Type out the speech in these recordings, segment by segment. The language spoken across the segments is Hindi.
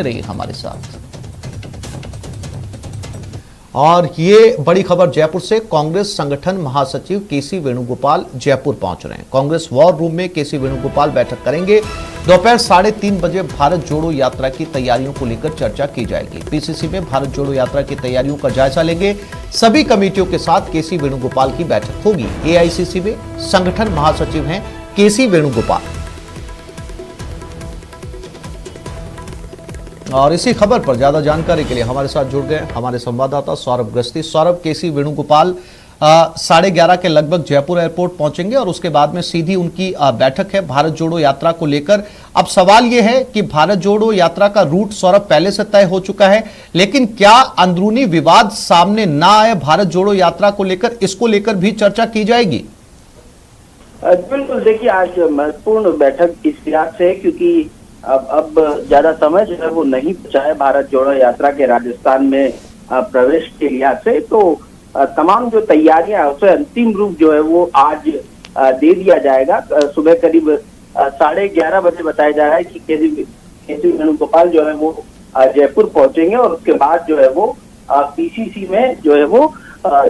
रहिए हमारे साथ। और ये बड़ी खबर जयपुर से, कांग्रेस संगठन महासचिव केसी वेणुगोपाल जयपुर पहुंच रहे हैं। कांग्रेस वॉर रूम में केसी वेणुगोपाल बैठक करेंगे। दोपहर 3:30 बजे भारत जोड़ो यात्रा की तैयारियों को लेकर चर्चा की जाएगी। पीसीसी में भारत जोड़ो यात्रा की तैयारियों का जायजा लेंगे। सभी कमेटियों के साथ केसी वेणुगोपाल की बैठक होगी। एआईसीसी में संगठन महासचिव हैं केसी वेणुगोपाल। और इसी खबर पर ज्यादा जानकारी के लिए हमारे साथ जुड़ गए हमारे संवाददाता सौरभ गस्ती। सौरभ, केसी वेणुगोपाल 11:30 के लगभग जयपुर एयरपोर्ट पहुंचेंगे और उसके बाद में सीधी उनकी बैठक है भारत जोड़ो यात्रा को लेकर। अब सवाल यह है कि भारत जोड़ो यात्रा का रूट सौरभ पहले से तय हो चुका है, लेकिन क्या अंदरूनी विवाद सामने ना आए भारत जोड़ो यात्रा को लेकर, इसको लेकर भी चर्चा की जाएगी? बिल्कुल, देखिए आज महत्वपूर्ण बैठक इस लिहाज से क्योंकि अब ज्यादा समय जो है वो नहीं बचा है भारत जोड़ो यात्रा के राजस्थान में प्रवेश के लिहाज से। तो तमाम जो तैयारियां है उसे अंतिम रूप जो है वो आज दे दिया जाएगा। सुबह करीब 11:30 बजे बताया जा रहा है कि केसी वेणुगोपाल जो है वो जयपुर पहुंचेंगे और उसके बाद जो है वो पीसीसी में जो है वो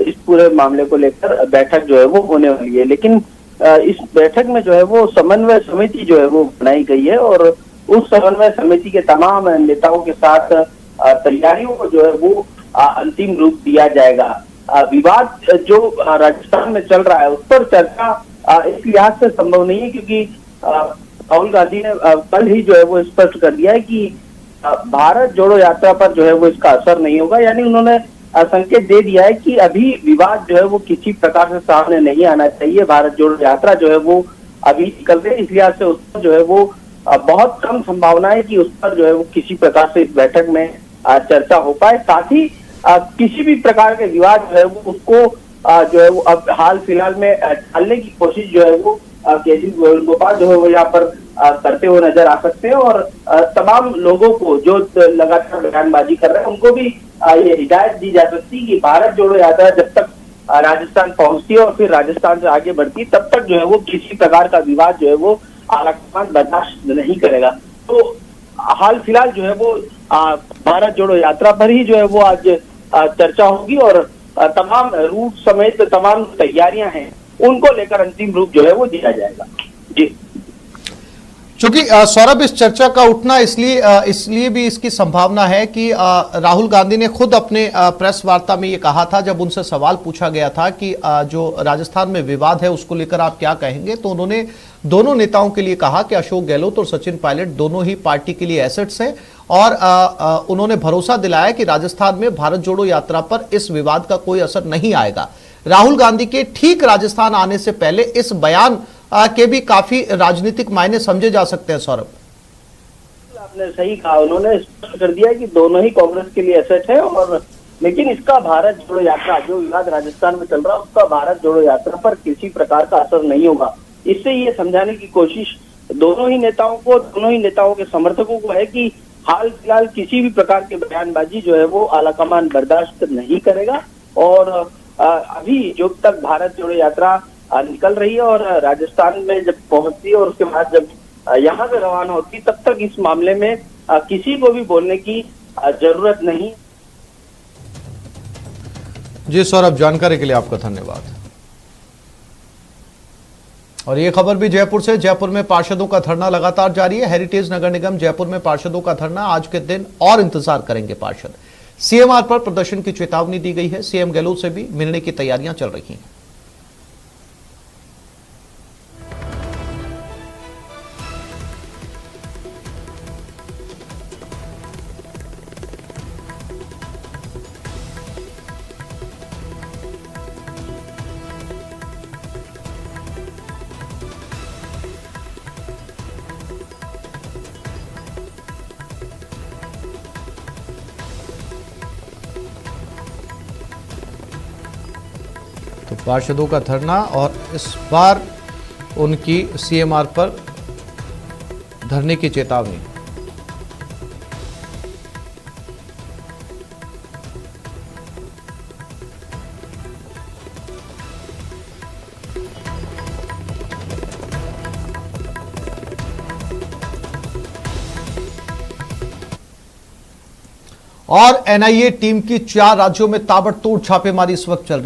इस पूरे मामले को लेकर बैठक जो है वो होने वाली है। लेकिन इस बैठक में जो है वो समन्वय समिति जो है वो बनाई गई है और उस समन्वय समिति के तमाम नेताओं के साथ तैयारियों को जो है वो अंतिम रूप दिया जाएगा। विवाद जो राजस्थान में चल रहा है उस पर चर्चा इस लिहाज से संभव नहीं है क्योंकि राहुल गांधी ने कल ही जो है वो स्पष्ट कर दिया है कि भारत जोड़ो यात्रा पर जो है वो इसका असर नहीं होगा। यानी उन्होंने संकेत दे दिया है कि अभी विवाद जो है वो किसी प्रकार से सामने नहीं आना चाहिए। भारत जोड़ो यात्रा जो है वो अभी निकल रही है, इस लिहाज से उस पर जो है वो बहुत कम संभावना है कि उस पर जो है वो किसी प्रकार से इस बैठक में चर्चा हो पाए। साथ ही किसी भी प्रकार के विवाद जो है वो उसको जो है वो अब हाल फिलहाल में टालने की कोशिश जो है वो केसी वेणुगोपाल जो है वो यहाँ पर करते हुए नजर आ सकते हैं और तमाम लोगों को जो लगातार बयानबाजी कर रहे हैं उनको भी ये हिदायत दी जा सकती है कि भारत जोड़ो यात्रा जब तक राजस्थान पहुंचती है और फिर राजस्थान से आगे बढ़ती है तब तक जो है वो किसी प्रकार का विवाद जो है वो आलाकमान बर्दाश्त नहीं करेगा। तो हाल फिलहाल जो है वो भारत जोड़ो यात्रा पर ही जो है वो आज चर्चा होगी और तमाम रूट समेत तमाम तैयारियां हैं उनको लेकर अंतिम रूप जो है वो दिया जाएगा। जी, चूंकि सौरभ इस चर्चा का उठना इसलिए भी इसकी संभावना है कि राहुल गांधी ने खुद अपने प्रेस वार्ता में ये कहा था, जब उनसे सवाल पूछा गया था कि जो राजस्थान में विवाद है उसको लेकर आप क्या कहेंगे, तो उन्होंने दोनों नेताओं के लिए कहा कि अशोक गहलोत और सचिन पायलट दोनों ही पार्टी के लिए एसेट्स हैं और उन्होंने भरोसा दिलाया कि राजस्थान में भारत जोड़ो यात्रा पर इस विवाद का कोई असर नहीं आएगा। राहुल गांधी के ठीक राजस्थान आने से पहले इस बयान के भी काफी राजनीतिक मायने समझे जा सकते हैं। सौरभ, आपने सही कहा, उन्होंने स्पष्ट कर दिया कि दोनों ही कांग्रेस के लिए एसेट है और लेकिन इसका भारत जोड़ो यात्रा जो विवाद राजस्थान में चल रहा है उसका भारत जोड़ो यात्रा पर किसी प्रकार का असर नहीं होगा। इससे ये समझाने की कोशिश दोनों ही नेताओं के समर्थकों को है कि हाल फिलहाल किसी भी प्रकार के बयानबाजी जो है वो आलाकमान बर्दाश्त नहीं करेगा और अभी जो तक भारत जोड़ो यात्रा निकल रही है और राजस्थान में जब पहुंचती है और उसके बाद जब यहाँ से रवाना होती है तब तक इस मामले में किसी को भी बोलने की जरूरत नहीं। जी सौरभ, जानकारी के लिए आपका धन्यवाद। और ये खबर भी जयपुर से, जयपुर में पार्षदों का धरना लगातार जारी है। हेरिटेज नगर निगम जयपुर में पार्षदों का धरना, आज के दिन और इंतजार करेंगे पार्षद। सीएमआर पर प्रदर्शन की चेतावनी दी गई है। सीएम गहलोत से भी मिलने की तैयारियां चल रही हैं। तो पार्षदों का धरना और इस बार उनकी सीएमआर पर धरने की चेतावनी। और एनआईए टीम की 4 राज्यों में ताबड़तोड़ छापेमारी इस वक्त चल रही है।